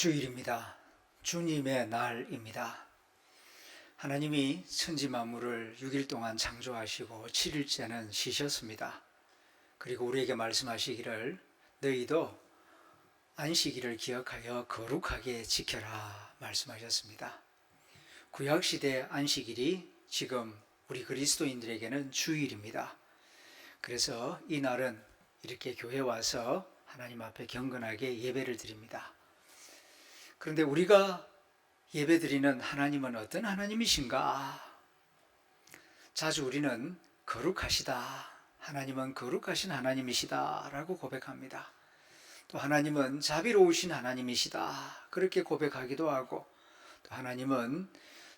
주일입니다. 주님의 날입니다. 하나님이 천지 만물을 6일 동안 창조하시고 7일째는 쉬셨습니다. 그리고 우리에게 말씀하시기를 너희도 안식일을 기억하여 거룩하게 지켜라 말씀하셨습니다. 구약시대 안식일이 지금 우리 그리스도인들에게는 주일입니다. 그래서 이 날은 이렇게 교회 와서 하나님 앞에 경건하게 예배를 드립니다. 그런데 우리가 예배드리는 하나님은 어떤 하나님이신가? 자주 우리는 거룩하시다, 하나님은 거룩하신 하나님이시다 라고 고백합니다. 또 하나님은 자비로우신 하나님이시다 그렇게 고백하기도 하고, 또 하나님은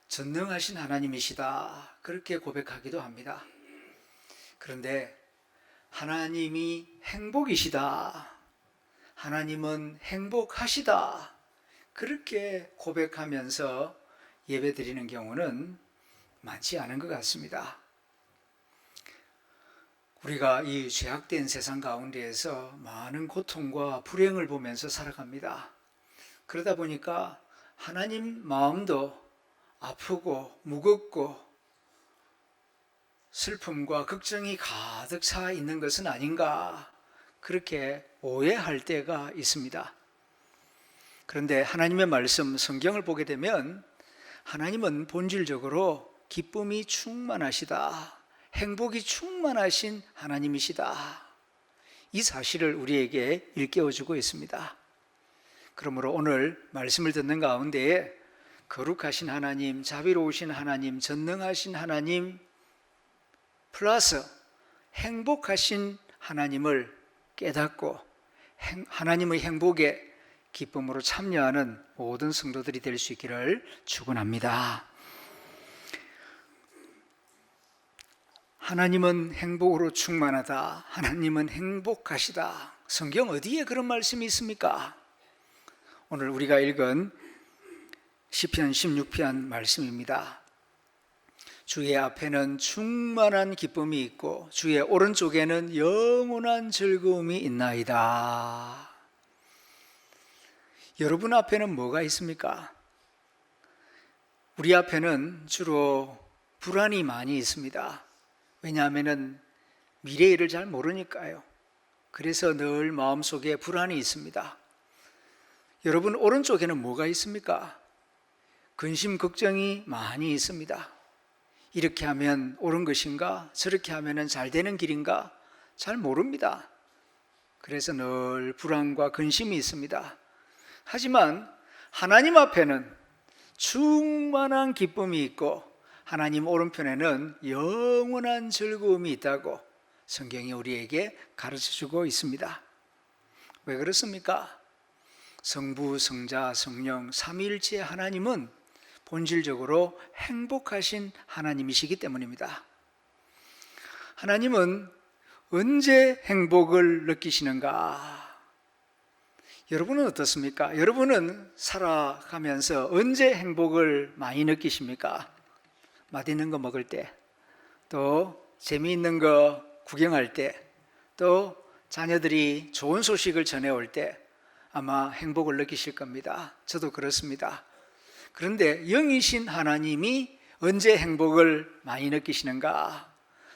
전능하신 하나님이시다 그렇게 고백하기도 합니다. 그런데 하나님이 행복이시다, 하나님은 행복하시다 그렇게 고백하면서 예배드리는 경우는 많지 않은 것 같습니다. 우리가 이 죄악된 세상 가운데에서 많은 고통과 불행을 보면서 살아갑니다. 그러다 보니까 하나님 마음도 아프고 무겁고 슬픔과 걱정이 가득 차 있는 것은 아닌가, 그렇게 오해할 때가 있습니다. 그런데 하나님의 말씀 성경을 보게 되면 하나님은 본질적으로 기쁨이 충만하시다, 행복이 충만하신 하나님이시다, 이 사실을 우리에게 일깨워주고 있습니다. 그러므로 오늘 말씀을 듣는 가운데에 거룩하신 하나님, 자비로우신 하나님, 전능하신 하나님 플러스 행복하신 하나님을 깨닫고 하나님의 행복에 기쁨으로 참여하는 모든 성도들이 될 수 있기를 축원합니다. 하나님은 행복으로 충만하다, 하나님은 행복하시다. 성경 어디에 그런 말씀이 있습니까? 오늘 우리가 읽은 시편 16편 말씀입니다. 주의 앞에는 충만한 기쁨이 있고 주의 오른쪽에는 영원한 즐거움이 있나이다. 여러분 앞에는 뭐가 있습니까? 우리 앞에는 주로 불안이 많이 있습니다. 왜냐하면 미래의 일을 잘 모르니까요. 그래서 늘 마음속에 불안이 있습니다. 여러분 오른쪽에는 뭐가 있습니까? 근심 걱정이 많이 있습니다. 이렇게 하면 옳은 것인가? 저렇게 하면 잘 되는 길인가? 잘 모릅니다. 그래서 늘 불안과 근심이 있습니다. 하지만 하나님 앞에는 충만한 기쁨이 있고 하나님 오른편에는 영원한 즐거움이 있다고 성경이 우리에게 가르쳐주고 있습니다. 왜 그렇습니까? 성부, 성자, 성령 삼위일체 하나님은 본질적으로 행복하신 하나님이시기 때문입니다. 하나님은 언제 행복을 느끼시는가? 여러분은 어떻습니까? 여러분은 살아가면서 언제 행복을 많이 느끼십니까? 맛있는 거 먹을 때, 또 재미있는 거 구경할 때, 또 자녀들이 좋은 소식을 전해올 때 아마 행복을 느끼실 겁니다. 저도 그렇습니다. 그런데 영이신 하나님이 언제 행복을 많이 느끼시는가?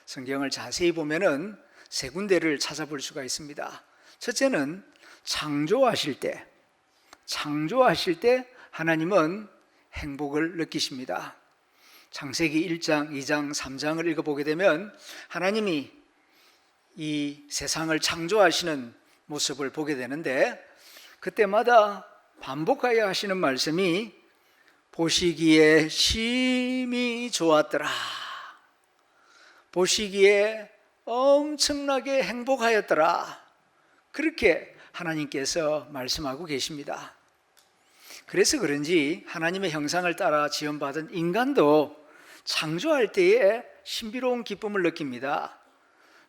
성경을 자세히 보면은 세 군데를 찾아볼 수가 있습니다. 첫째는 창조하실 때 하나님은 행복을 느끼십니다. 창세기 1장, 2장, 3장을 읽어보게 되면 하나님이 이 세상을 창조하시는 모습을 보게 되는데, 그때마다 반복하여 하시는 말씀이 보시기에 심히 좋았더라, 보시기에 엄청나게 행복하였더라, 그렇게 하나님께서 말씀하고 계십니다. 그래서 그런지 하나님의 형상을 따라 지음받은 인간도 창조할 때에 신비로운 기쁨을 느낍니다.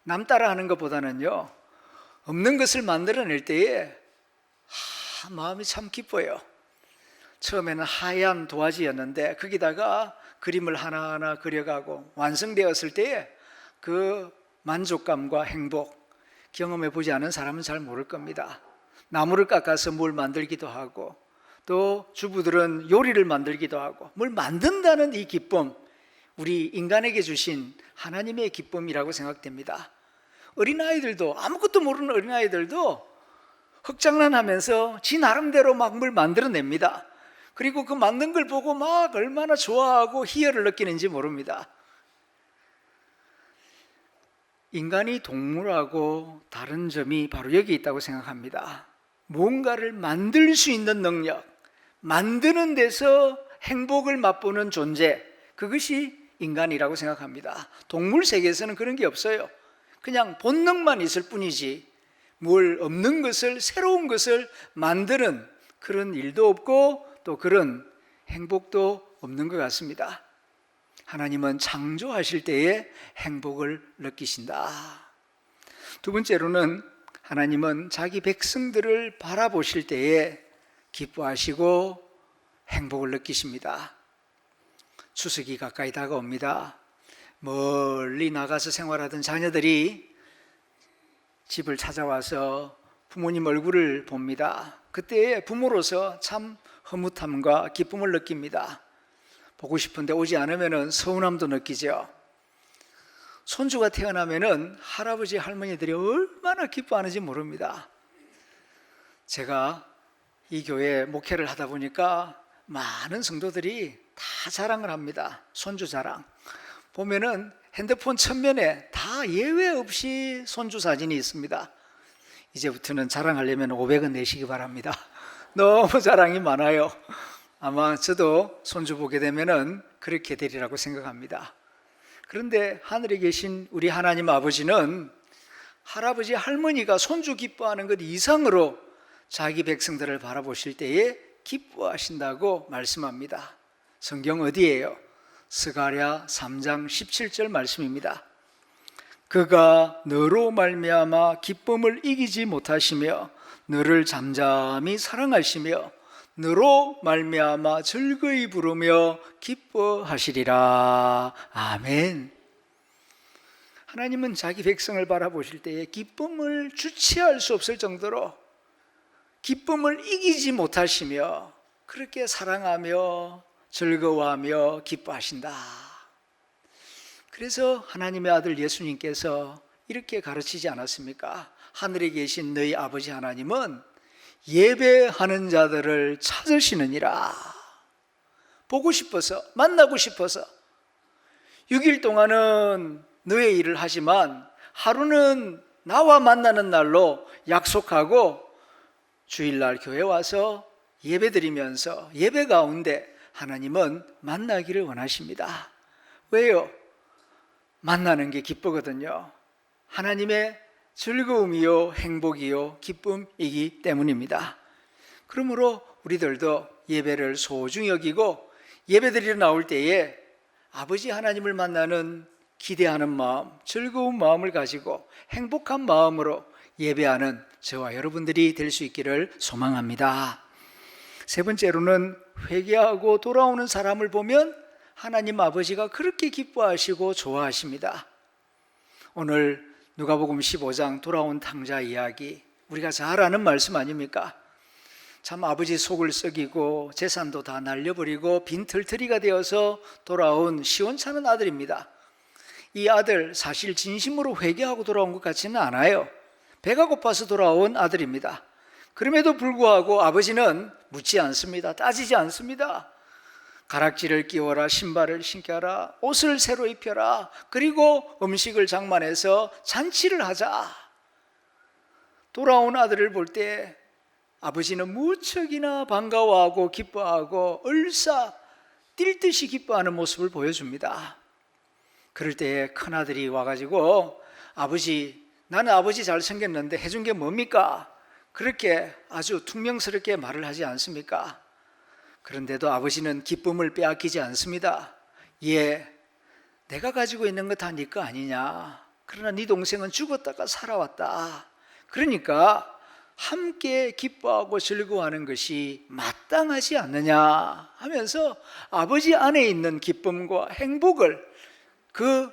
남 따라 하는 것보다는요, 없는 것을 만들어낼 때에 마음이 참 기뻐요. 처음에는 하얀 도화지였는데 거기다가 그림을 하나하나 그려가고 완성되었을 때에 그 만족감과 행복, 경험해 보지 않은 사람은 잘 모를 겁니다. 나무를 깎아서 뭘 만들기도 하고 또 주부들은 요리를 만들기도 하고 뭘 만든다는 이 기쁨, 우리 인간에게 주신 하나님의 기쁨이라고 생각됩니다. 어린아이들도, 아무것도 모르는 어린아이들도 흙장난하면서 지 나름대로 막 뭘 만들어냅니다. 그리고 그 만든 걸 보고 막 얼마나 좋아하고 희열을 느끼는지 모릅니다. 인간이 동물하고 다른 점이 바로 여기 있다고 생각합니다. 뭔가를 만들 수 있는 능력, 만드는 데서 행복을 맛보는 존재, 그것이 인간이라고 생각합니다. 동물 세계에서는 그런 게 없어요. 그냥 본능만 있을 뿐이지 뭘 없는 것을, 새로운 것을 만드는 그런 일도 없고 또 그런 행복도 없는 것 같습니다. 하나님은 창조하실 때에 행복을 느끼신다. 두 번째로는 하나님은 자기 백성들을 바라보실 때에 기뻐하시고 행복을 느끼십니다. 추석이 가까이 다가옵니다. 멀리 나가서 생활하던 자녀들이 집을 찾아와서 부모님 얼굴을 봅니다. 그때 부모로서 참 흐뭇함과 기쁨을 느낍니다. 보고 싶은데 오지 않으면 서운함도 느끼죠. 손주가 태어나면 할아버지 할머니들이 얼마나 기뻐하는지 모릅니다. 제가 이 교회 목회를 하다 보니까 많은 성도들이 다 자랑을 합니다. 손주 자랑. 보면은 핸드폰 측면에 다 예외 없이 손주 사진이 있습니다. 이제부터는 자랑하려면 500원 내시기 바랍니다. 너무 자랑이 많아요. 아마 저도 손주 보게 되면은 그렇게 되리라고 생각합니다. 그런데 하늘에 계신 우리 하나님 아버지는 할아버지 할머니가 손주 기뻐하는 것 이상으로 자기 백성들을 바라보실 때에 기뻐하신다고 말씀합니다. 성경 어디예요? 스가랴 3장 17절 말씀입니다. 그가 너로 말미암아 기쁨을 이기지 못하시며 너를 잠잠히 사랑하시며 너로 말미암아 즐거이 부르며 기뻐하시리라. 아멘. 하나님은 자기 백성을 바라보실 때에 기쁨을 주체할 수 없을 정도로 기쁨을 이기지 못하시며 그렇게 사랑하며 즐거워하며 기뻐하신다. 그래서 하나님의 아들 예수님께서 이렇게 가르치지 않았습니까? 하늘에 계신 너희 아버지 하나님은 예배하는 자들을 찾으시느니라. 보고 싶어서, 만나고 싶어서 6일 동안은 너의 일을 하지만 하루는 나와 만나는 날로 약속하고 주일날 교회 와서 예배드리면서 예배 가운데 하나님은 만나기를 원하십니다. 왜요? 만나는 게 기쁘거든요. 하나님의 즐거움이요 행복이요 기쁨이기 때문입니다. 그러므로 우리들도 예배를 소중히 여기고 예배드리러 나올 때에 아버지 하나님을 만나는 기대하는 마음, 즐거운 마음을 가지고 행복한 마음으로 예배하는 저와 여러분들이 될 수 있기를 소망합니다. 세 번째로는 회개하고 돌아오는 사람을 보면 하나님 아버지가 그렇게 기뻐하시고 좋아하십니다. 오늘 누가복음 15장 돌아온 탕자 이야기, 우리가 잘 아는 말씀 아닙니까? 참 아버지 속을 썩이고 재산도 다 날려버리고 빈털터리가 되어서 돌아온 시원찮은 아들입니다. 이 아들 사실 진심으로 회개하고 돌아온 것 같지는 않아요. 배가 고파서 돌아온 아들입니다. 그럼에도 불구하고 아버지는 묻지 않습니다. 따지지 않습니다. 가락지를 끼워라, 신발을 신겨라, 옷을 새로 입혀라, 그리고 음식을 장만해서 잔치를 하자. 돌아온 아들을 볼 때 아버지는 무척이나 반가워하고 기뻐하고 얼싸 뛸 듯이 기뻐하는 모습을 보여줍니다. 그럴 때 큰아들이 와가지고 아버지, 나는 아버지 잘생겼는데 해준 게 뭡니까? 그렇게 아주 퉁명스럽게 말을 하지 않습니까? 그런데도 아버지는 기쁨을 빼앗기지 않습니다. 예, 내가 가지고 있는 거 다 네 거 아니냐? 그러나 네 동생은 죽었다가 살아왔다. 그러니까 함께 기뻐하고 즐거워하는 것이 마땅하지 않느냐 하면서 아버지 안에 있는 기쁨과 행복을 그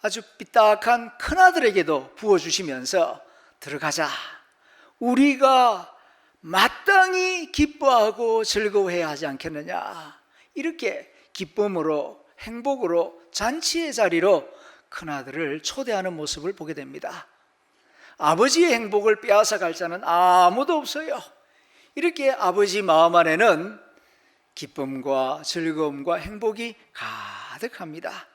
아주 삐딱한 큰아들에게도 부어주시면서 들어가자. 우리가 마땅히 기뻐하고 즐거워해야 하지 않겠느냐. 이렇게 기쁨으로, 행복으로, 잔치의 자리로 큰아들을 초대하는 모습을 보게 됩니다. 아버지의 행복을 빼앗아 갈 자는 아무도 없어요. 이렇게 아버지 마음 안에는 기쁨과 즐거움과 행복이 가득합니다.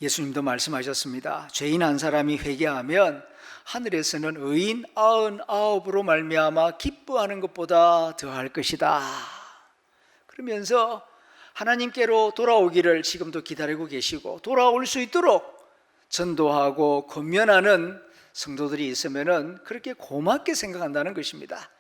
예수님도 말씀하셨습니다. 죄인 한 사람이 회개하면 하늘에서는 의인 99으로 말미암아 기뻐하는 것보다 더할 것이다. 그러면서 하나님께로 돌아오기를 지금도 기다리고 계시고, 돌아올 수 있도록 전도하고 권면하는 성도들이 있으면 그렇게 고맙게 생각한다는 것입니다.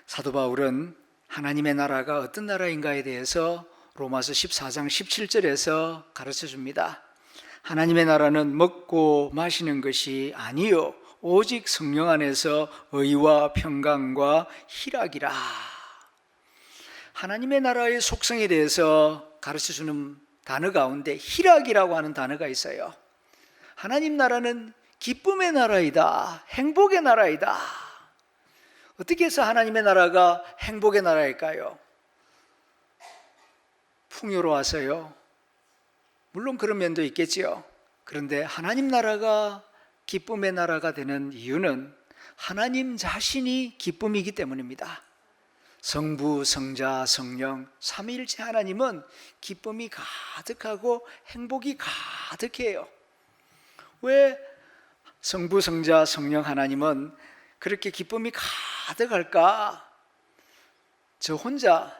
사도 바울은 하나님의 나라가 어떤 나라인가에 대해서 로마서 14장 17절에서 가르쳐 줍니다. 하나님의 나라는 먹고 마시는 것이 아니요 오직 성령 안에서 의와 평강과 희락이라. 하나님의 나라의 속성에 대해서 가르쳐 주는 단어 가운데 희락이라고 하는 단어가 있어요. 하나님 나라는 기쁨의 나라이다, 행복의 나라이다. 어떻게 해서 하나님의 나라가 행복의 나라일까요? 풍요로워서요? 물론 그런 면도 있겠지요. 그런데 하나님 나라가 기쁨의 나라가 되는 이유는 하나님 자신이 기쁨이기 때문입니다. 성부, 성자, 성령, 삼위일체 하나님은 기쁨이 가득하고 행복이 가득해요. 왜 성부, 성자, 성령 하나님은 그렇게 기쁨이 가득할까? 저 혼자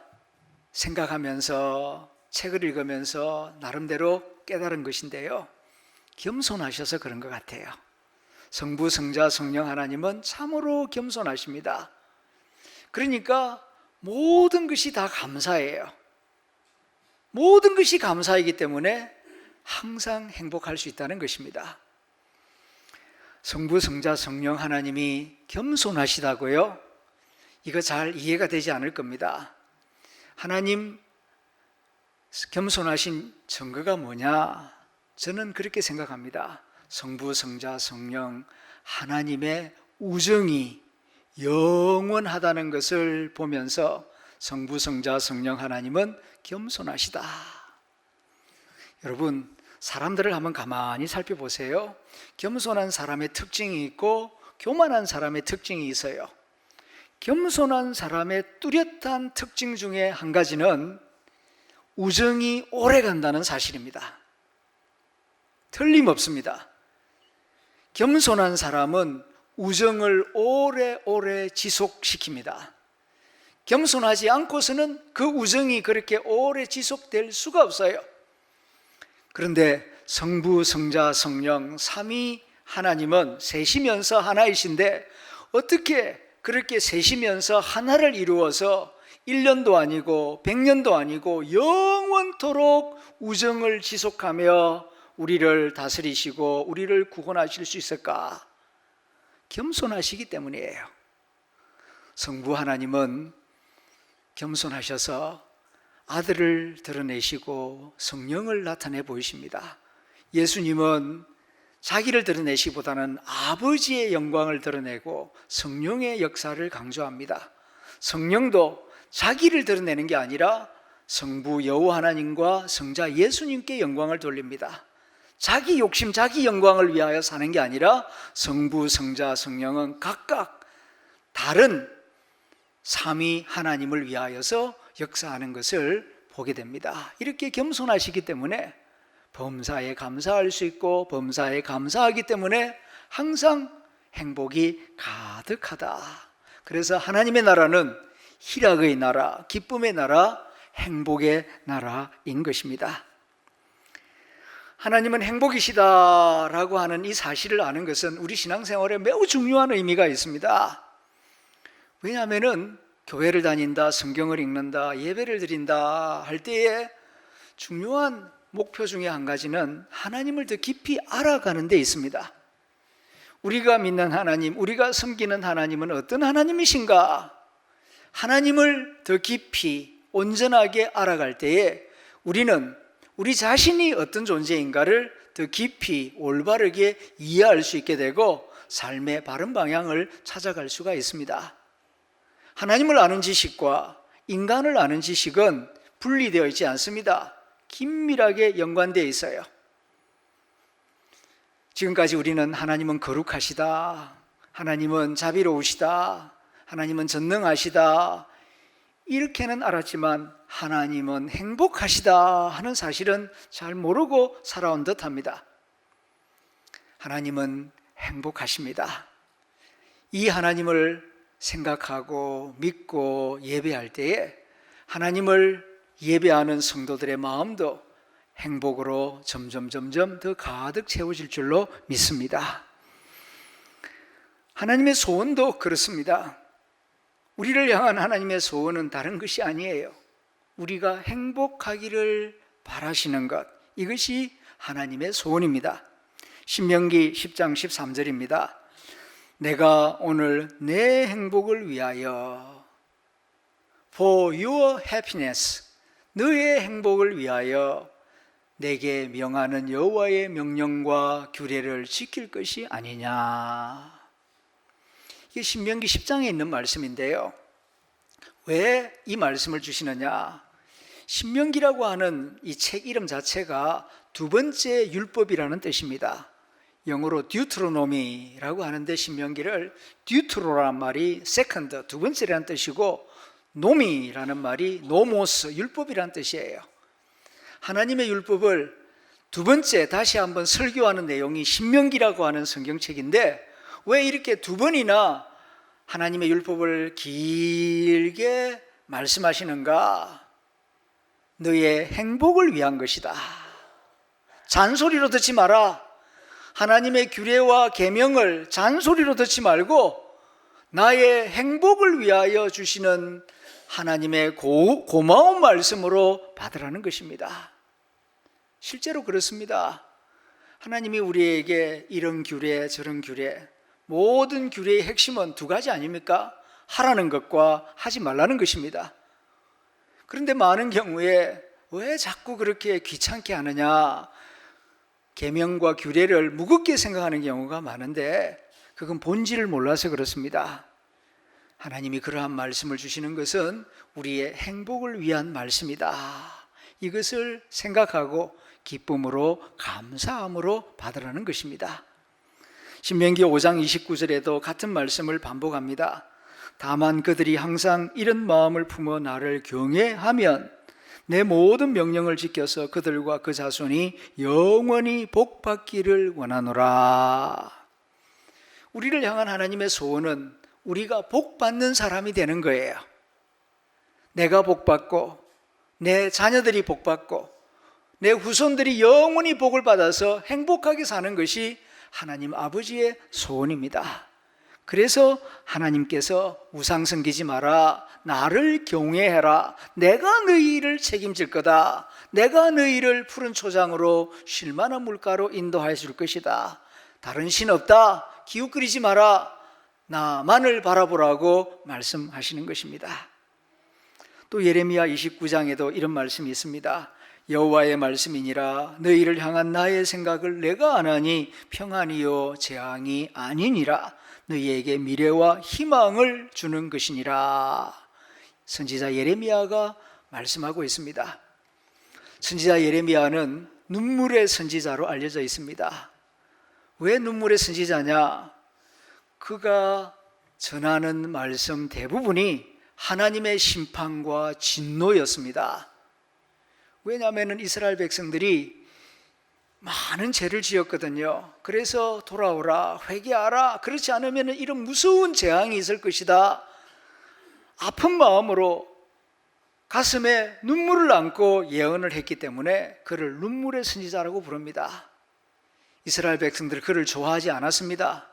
생각하면서 책을 읽으면서 나름대로 깨달은 것인데요, 겸손하셔서 그런 것 같아요. 성부, 성자, 성령 하나님은 참으로 겸손하십니다. 그러니까 모든 것이 다 감사해요. 모든 것이 감사이기 때문에 항상 행복할 수 있다는 것입니다. 성부, 성자, 성령 하나님이 겸손하시다고요? 이거 잘 이해가 되지 않을 겁니다. 하나님 겸손하신 증거가 뭐냐? 저는 그렇게 생각합니다. 성부, 성자, 성령 하나님의 우정이 영원하다는 것을 보면서 성부, 성자, 성령 하나님은 겸손하시다. 여러분, 사람들을 한번 가만히 살펴보세요. 겸손한 사람의 특징이 있고 교만한 사람의 특징이 있어요. 겸손한 사람의 뚜렷한 특징 중에 한 가지는 우정이 오래 간다는 사실입니다. 틀림없습니다. 겸손한 사람은 우정을 오래오래 지속시킵니다. 겸손하지 않고서는 그 우정이 그렇게 오래 지속될 수가 없어요. 그런데 성부, 성자, 성령 삼위 하나님은 셋이면서 하나이신데 어떻게 그렇게 셋이면서 하나를 이루어서 1년도 아니고 100년도 아니고 영원토록 우정을 지속하며 우리를 다스리시고 우리를 구원하실 수 있을까? 겸손하시기 때문이에요. 성부 하나님은 겸손하셔서 아들을 드러내시고 성령을 나타내 보이십니다. 예수님은 자기를 드러내시기보다는 아버지의 영광을 드러내고 성령의 역사를 강조합니다. 성령도 자기를 드러내는 게 아니라 성부 여호와 하나님과 성자 예수님께 영광을 돌립니다. 자기 욕심, 자기 영광을 위하여 사는 게 아니라 성부, 성자, 성령은 각각 다른 삼위 하나님을 위하여서 역사하는 것을 보게 됩니다. 이렇게 겸손하시기 때문에 범사에 감사할 수 있고 범사에 감사하기 때문에 항상 행복이 가득하다. 그래서 하나님의 나라는 희락의 나라, 기쁨의 나라, 행복의 나라인 것입니다. 하나님은 행복이시다라고 하는 이 사실을 아는 것은 우리 신앙생활에 매우 중요한 의미가 있습니다. 왜냐하면 교회를 다닌다, 성경을 읽는다, 예배를 드린다 할 때에 중요한 목표 중에 한 가지는 하나님을 더 깊이 알아가는 데 있습니다. 우리가 믿는 하나님, 우리가 섬기는 하나님은 어떤 하나님이신가? 하나님을 더 깊이 온전하게 알아갈 때에 우리는 우리 자신이 어떤 존재인가를 더 깊이 올바르게 이해할 수 있게 되고 삶의 바른 방향을 찾아갈 수가 있습니다. 하나님을 아는 지식과 인간을 아는 지식은 분리되어 있지 않습니다. 긴밀하게 연관되어 있어요. 지금까지 우리는 하나님은 거룩하시다, 하나님은 자비로우시다, 하나님은 전능하시다 이렇게는 알았지만 하나님은 행복하시다 하는 사실은 잘 모르고 살아온 듯합니다. 하나님은 행복하십니다. 이 하나님을 생각하고 믿고 예배할 때에 하나님을 예배하는 성도들의 마음도 행복으로 점점 더 가득 채워질 줄로 믿습니다. 하나님의 소원도 그렇습니다. 우리를 향한 하나님의 소원은 다른 것이 아니에요. 우리가 행복하기를 바라시는 것, 이것이 하나님의 소원입니다. 신명기 10장 13절입니다. 내가 오늘 내 행복을 위하여 For your happiness, 너의 행복을 위하여 내게 명하는 여호와의 명령과 규례를 지킬 것이 아니냐. 이게 신명기 10장에 있는 말씀인데요. 왜 이 말씀을 주시느냐? 신명기라고 하는 이 책 이름 자체가 두 번째 율법이라는 뜻입니다. 영어로 듀트로노미라고 하는데 신명기를 듀트로라는 말이 세컨드, 두 번째라는 뜻이고 노미라는 말이 노모스, 율법이라는 뜻이에요. 하나님의 율법을 두 번째 다시 한번 설교하는 내용이 신명기라고 하는 성경책인데 왜 이렇게 두 번이나 하나님의 율법을 길게 말씀하시는가? 너의 행복을 위한 것이다. 잔소리로 듣지 마라. 하나님의 규례와 계명을 잔소리로 듣지 말고 나의 행복을 위하여 주시는 하나님의 고마운 말씀으로 받으라는 것입니다. 실제로 그렇습니다. 하나님이 우리에게 이런 규례 저런 규례, 모든 규례의 핵심은 두 가지 아닙니까? 하라는 것과 하지 말라는 것입니다. 그런데 많은 경우에 왜 자꾸 그렇게 귀찮게 하느냐, 계명과 규례를 무겁게 생각하는 경우가 많은데 그건 본질을 몰라서 그렇습니다. 하나님이 그러한 말씀을 주시는 것은 우리의 행복을 위한 말씀이다. 이것을 생각하고 기쁨으로 감사함으로 받으라는 것입니다. 신명기 5장 29절에도 같은 말씀을 반복합니다. 다만 그들이 항상 이런 마음을 품어 나를 경외하면 내 모든 명령을 지켜서 그들과 그 자손이 영원히 복받기를 원하노라. 우리를 향한 하나님의 소원은 우리가 복받는 사람이 되는 거예요. 내가 복받고 내 자녀들이 복받고 내 후손들이 영원히 복을 받아서 행복하게 사는 것이 하나님 아버지의 소원입니다. 그래서 하나님께서 우상 섬기지 마라, 나를 경외해라, 내가 너희를 책임질 거다, 내가 너희를 푸른 초장으로 쉴만한 물가로 인도해 줄 것이다, 다른 신 없다, 기웃거리지 마라, 나만을 바라보라고 말씀하시는 것입니다. 또 예레미야 29장에도 이런 말씀이 있습니다. 여호와의 말씀이니라, 너희를 향한 나의 생각을 내가 아나니 평안이요 재앙이 아니니라, 너희에게 미래와 희망을 주는 것이니라. 선지자 예레미야가 말씀하고 있습니다. 선지자 예레미야는 눈물의 선지자로 알려져 있습니다. 왜 눈물의 선지자냐? 그가 전하는 말씀 대부분이 하나님의 심판과 진노였습니다. 왜냐하면 이스라엘 백성들이 많은 죄를 지었거든요. 그래서 돌아오라, 회개하라, 그렇지 않으면 이런 무서운 재앙이 있을 것이다. 아픈 마음으로 가슴에 눈물을 안고 예언을 했기 때문에 그를 눈물의 선지자라고 부릅니다. 이스라엘 백성들 그를 좋아하지 않았습니다.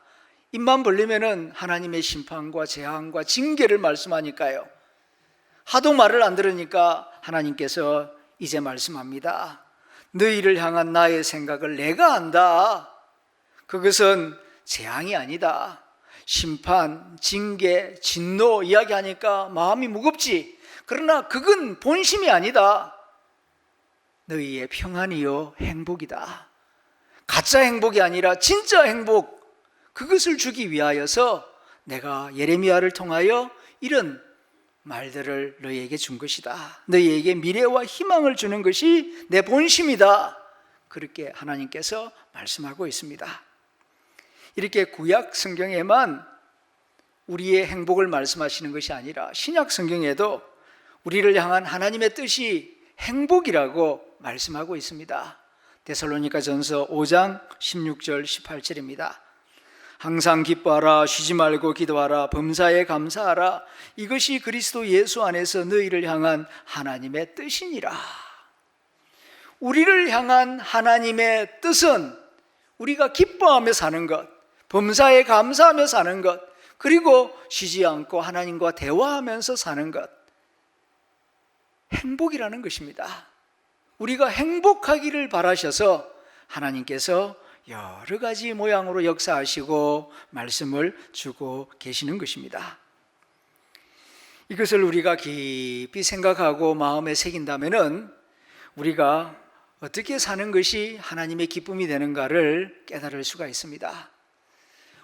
입만 벌리면 하나님의 심판과 재앙과 징계를 말씀하니까요. 하도 말을 안 들으니까 하나님께서 이제 말씀합니다. 너희를 향한 나의 생각을 내가 안다. 그것은 재앙이 아니다. 심판, 징계, 진노 이야기하니까 마음이 무겁지. 그러나 그건 본심이 아니다. 너희의 평안이요 행복이다. 가짜 행복이 아니라 진짜 행복, 그것을 주기 위하여서 내가 예레미야를 통하여 이런 말들을 너희에게 준 것이다. 너희에게 미래와 희망을 주는 것이 내 본심이다. 그렇게 하나님께서 말씀하고 있습니다. 이렇게 구약 성경에만 우리의 행복을 말씀하시는 것이 아니라 신약 성경에도 우리를 향한 하나님의 뜻이 행복이라고 말씀하고 있습니다. 데살로니가전서 5장 16절 18절입니다. 항상 기뻐하라, 쉬지 말고 기도하라, 범사에 감사하라. 이것이 그리스도 예수 안에서 너희를 향한 하나님의 뜻이니라. 우리를 향한 하나님의 뜻은 우리가 기뻐하며 사는 것, 범사에 감사하며 사는 것, 그리고 쉬지 않고 하나님과 대화하면서 사는 것, 행복이라는 것입니다. 우리가 행복하기를 바라셔서 하나님께서 여러 가지 모양으로 역사하시고 말씀을 주고 계시는 것입니다. 이것을 우리가 깊이 생각하고 마음에 새긴다면 우리가 어떻게 사는 것이 하나님의 기쁨이 되는가를 깨달을 수가 있습니다.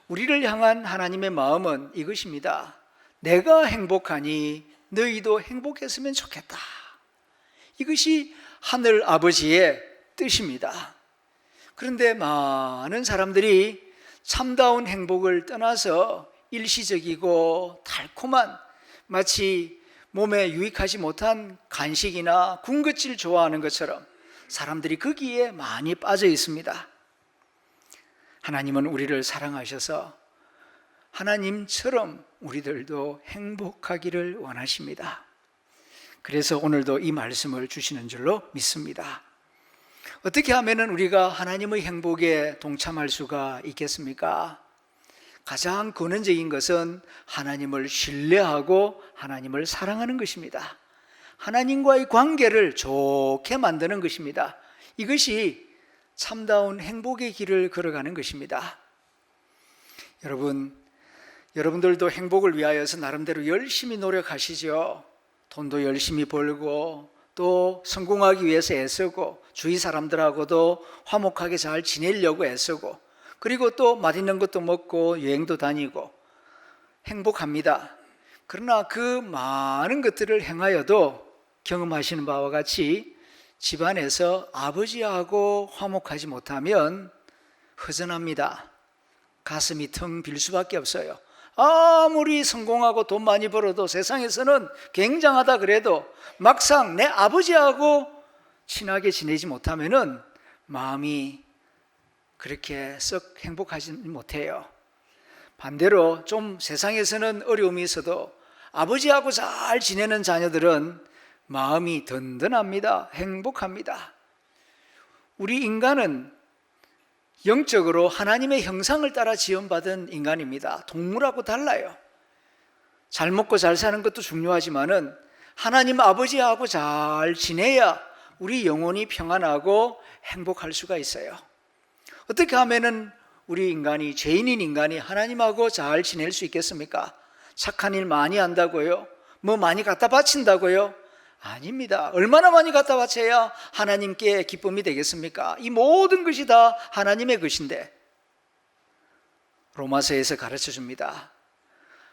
우리를 향한 하나님의 마음은 이것입니다. 내가 행복하니 너희도 행복했으면 좋겠다. 이것이 하늘 아버지의 뜻입니다. 그런데 많은 사람들이 참다운 행복을 떠나서 일시적이고 달콤한, 마치 몸에 유익하지 못한 간식이나 군것질 좋아하는 것처럼 사람들이 거기에 많이 빠져 있습니다. 하나님은 우리를 사랑하셔서 하나님처럼 우리들도 행복하기를 원하십니다. 그래서 오늘도 이 말씀을 주시는 줄로 믿습니다. 어떻게 하면 우리가 하나님의 행복에 동참할 수가 있겠습니까? 가장 근원적인 것은 하나님을 신뢰하고 하나님을 사랑하는 것입니다. 하나님과의 관계를 좋게 만드는 것입니다. 이것이 참다운 행복의 길을 걸어가는 것입니다. 여러분들도 행복을 위하여서 나름대로 열심히 노력하시죠. 돈도 열심히 벌고 또 성공하기 위해서 애쓰고 주위 사람들하고도 화목하게 잘 지내려고 애쓰고 그리고 또 맛있는 것도 먹고 여행도 다니고 행복합니다. 그러나 그 많은 것들을 행하여도 경험하시는 바와 같이 집안에서 아버지하고 화목하지 못하면 허전합니다. 가슴이 텅 빌 수밖에 없어요. 아무리 성공하고 돈 많이 벌어도 세상에서는 굉장하다 그래도 막상 내 아버지하고 친하게 지내지 못하면은 마음이 그렇게 썩 행복하지 못해요. 반대로 좀 세상에서는 어려움이 있어도 아버지하고 잘 지내는 자녀들은 마음이 든든합니다. 행복합니다. 우리 인간은 영적으로 하나님의 형상을 따라 지음받은 인간입니다. 동물하고 달라요. 잘 먹고 잘 사는 것도 중요하지만은 하나님 아버지하고 잘 지내야 우리 영혼이 평안하고 행복할 수가 있어요. 어떻게 하면은 우리 인간이, 죄인인 인간이 하나님하고 잘 지낼 수 있겠습니까? 착한 일 많이 한다고요? 뭐 많이 갖다 바친다고요? 아닙니다. 얼마나 많이 갖다 바쳐야 하나님께 기쁨이 되겠습니까? 이 모든 것이 다 하나님의 것인데 로마서에서 가르쳐 줍니다.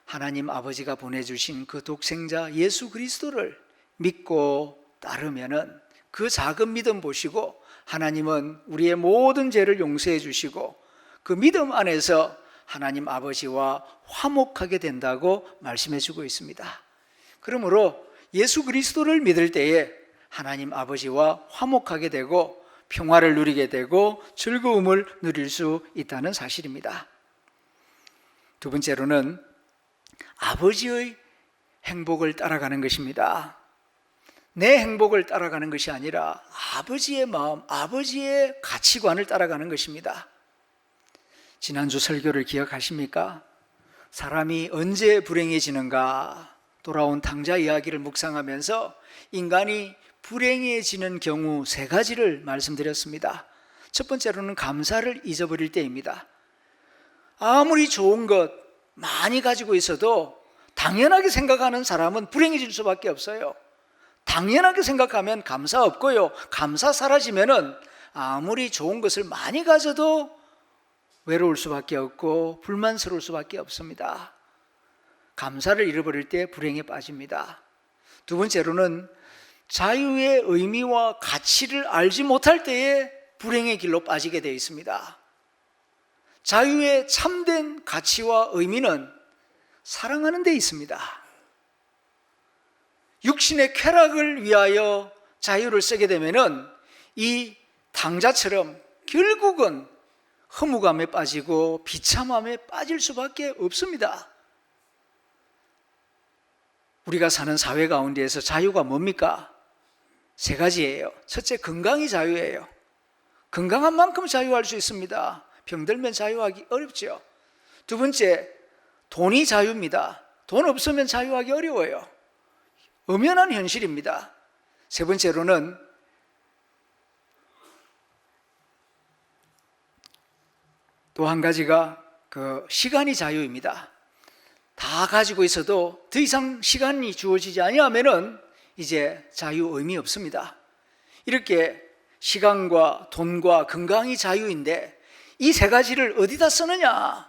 하나님 아버지가 보내주신 그 독생자 예수 그리스도를 믿고 따르면은 그 작은 믿음 보시고 하나님은 우리의 모든 죄를 용서해 주시고 그 믿음 안에서 하나님 아버지와 화목하게 된다고 말씀해 주고 있습니다. 그러므로 예수 그리스도를 믿을 때에 하나님 아버지와 화목하게 되고 평화를 누리게 되고 즐거움을 누릴 수 있다는 사실입니다. 두 번째로는 아버지의 행복을 따라가는 것입니다. 내 행복을 따라가는 것이 아니라 아버지의 마음, 아버지의 가치관을 따라가는 것입니다. 지난주 설교를 기억하십니까? 사람이 언제 불행해지는가? 돌아온 탕자 이야기를 묵상하면서 인간이 불행해지는 경우 세 가지를 말씀드렸습니다. 첫 번째로는 감사를 잊어버릴 때입니다. 아무리 좋은 것 많이 가지고 있어도 당연하게 생각하는 사람은 불행해질 수밖에 없어요. 당연하게 생각하면 감사 없고요. 감사 사라지면은 아무리 좋은 것을 많이 가져도 외로울 수밖에 없고 불만스러울 수밖에 없습니다. 감사를 잃어버릴 때 불행에 빠집니다. 두 번째로는 자유의 의미와 가치를 알지 못할 때에 불행의 길로 빠지게 되어 있습니다. 자유의 참된 가치와 의미는 사랑하는 데 있습니다. 육신의 쾌락을 위하여 자유를 쓰게 되면은 이 당자처럼 결국은 허무감에 빠지고 비참함에 빠질 수밖에 없습니다. 우리가 사는 사회 가운데에서 자유가 뭡니까? 세 가지예요. 첫째, 건강이 자유예요. 건강한 만큼 자유할 수 있습니다. 병들면 자유하기 어렵죠. 두 번째, 돈이 자유입니다. 돈 없으면 자유하기 어려워요. 엄연한 현실입니다. 세 번째로는 또 한 가지가 시간이 자유입니다. 다 가지고 있어도 더 이상 시간이 주어지지 아니하면은 이제 자유 의미 없습니다. 이렇게 시간과 돈과 건강이 자유인데 이 세 가지를 어디다 쓰느냐?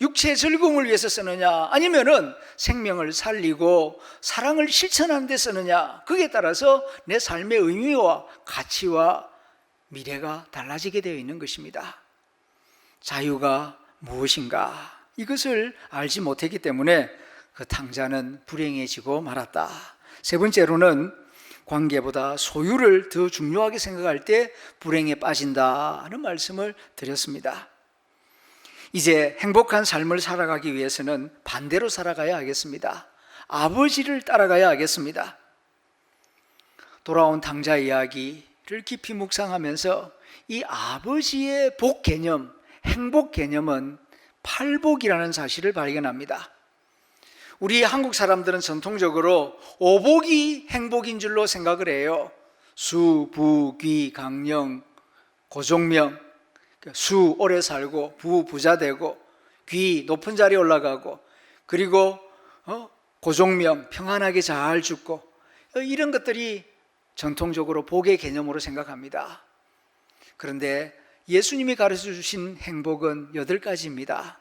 육체의 즐거움을 위해서 쓰느냐? 아니면은 생명을 살리고 사랑을 실천하는 데 쓰느냐? 거기에 따라서 내 삶의 의미와 가치와 미래가 달라지게 되어 있는 것입니다. 자유가 무엇인가? 이것을 알지 못했기 때문에 그 탕자는 불행해지고 말았다. 세 번째로는 관계보다 소유를 더 중요하게 생각할 때 불행에 빠진다는 말씀을 드렸습니다. 이제 행복한 삶을 살아가기 위해서는 반대로 살아가야 하겠습니다. 아버지를 따라가야 하겠습니다. 돌아온 탕자 이야기를 깊이 묵상하면서 이 아버지의 복 개념, 행복 개념은 팔복이라는 사실을 발견합니다. 우리 한국 사람들은 전통적으로 오복이 행복인 줄로 생각을 해요. 수, 부, 귀, 강령, 고종명. 수, 오래 살고, 부, 부자 되고, 귀, 높은 자리에 올라가고, 그리고 고종명, 평안하게 잘 죽고, 이런 것들이 전통적으로 복의 개념으로 생각합니다. 그런데 예수님이 가르쳐 주신 행복은 8가지입니다.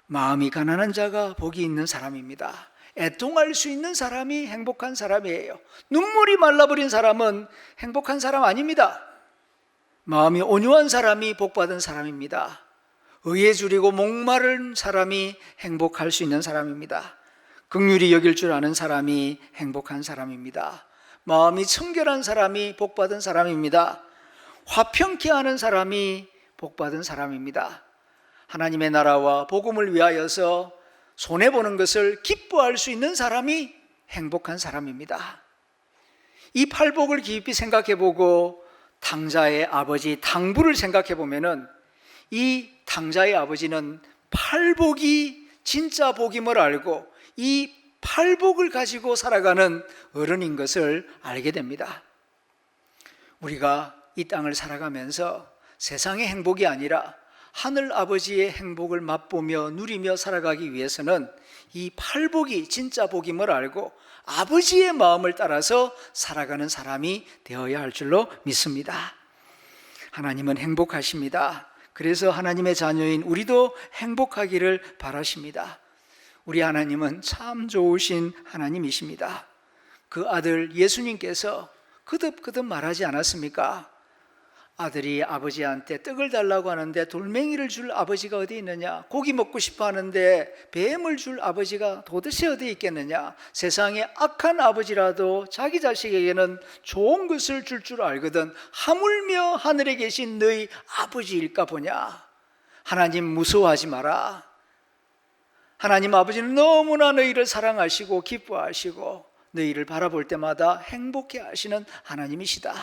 마음이 가난한 자가 복이 있는 사람입니다. 애통할 수 있는 사람이 행복한 사람이에요. 눈물이 말라버린 사람은 행복한 사람 아닙니다. 마음이 온유한 사람이 복받은 사람입니다. 의에 줄이고 목마른 사람이 행복할 수 있는 사람입니다. 긍휼히 여길 줄 아는 사람이 행복한 사람입니다. 마음이 청결한 사람이 복받은 사람입니다. 화평케 하는 사람이 복받은 사람입니다. 하나님의 나라와 복음을 위하여서 손해보는 것을 기뻐할 수 있는 사람이 행복한 사람입니다. 이 팔복을 깊이 생각해보고 탕자의 아버지 탕부를 생각해보면은 이 탕자의 아버지는 팔복이 진짜 복임을 알고 이 팔복을 가지고 살아가는 어른인 것을 알게 됩니다. 우리가 이 땅을 살아가면서 세상의 행복이 아니라 하늘 아버지의 행복을 맛보며 누리며 살아가기 위해서는 이 팔복이 진짜 복임을 알고 아버지의 마음을 따라서 살아가는 사람이 되어야 할 줄로 믿습니다. 하나님은 행복하십니다. 그래서 하나님의 자녀인 우리도 행복하기를 바라십니다. 우리 하나님은 참 좋으신 하나님이십니다. 그 아들 예수님께서 거듭거듭 말하지 않았습니까? 아들이 아버지한테 떡을 달라고 하는데 돌멩이를 줄 아버지가 어디 있느냐? 고기 먹고 싶어 하는데 뱀을 줄 아버지가 도대체 어디 있겠느냐? 세상에 악한 아버지라도 자기 자식에게는 좋은 것을 줄 줄 알거든 하물며 하늘에 계신 너희 아버지일까 보냐? 하나님 무서워하지 마라. 하나님 아버지는 너무나 너희를 사랑하시고 기뻐하시고 너희를 바라볼 때마다 행복해 하시는 하나님이시다.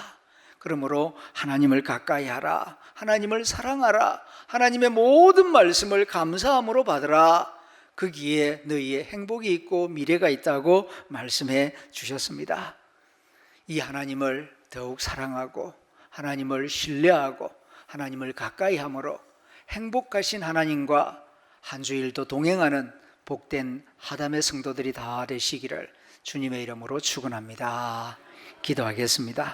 그러므로 하나님을 가까이 하라. 하나님을 사랑하라. 하나님의 모든 말씀을 감사함으로 받으라. 거기에 너희의 행복이 있고 미래가 있다고 말씀해 주셨습니다. 이 하나님을 더욱 사랑하고 하나님을 신뢰하고 하나님을 가까이 함으로 행복하신 하나님과 한 주일도 동행하는 복된 하담의 성도들이 다 되시기를 주님의 이름으로 축원합니다. 기도하겠습니다.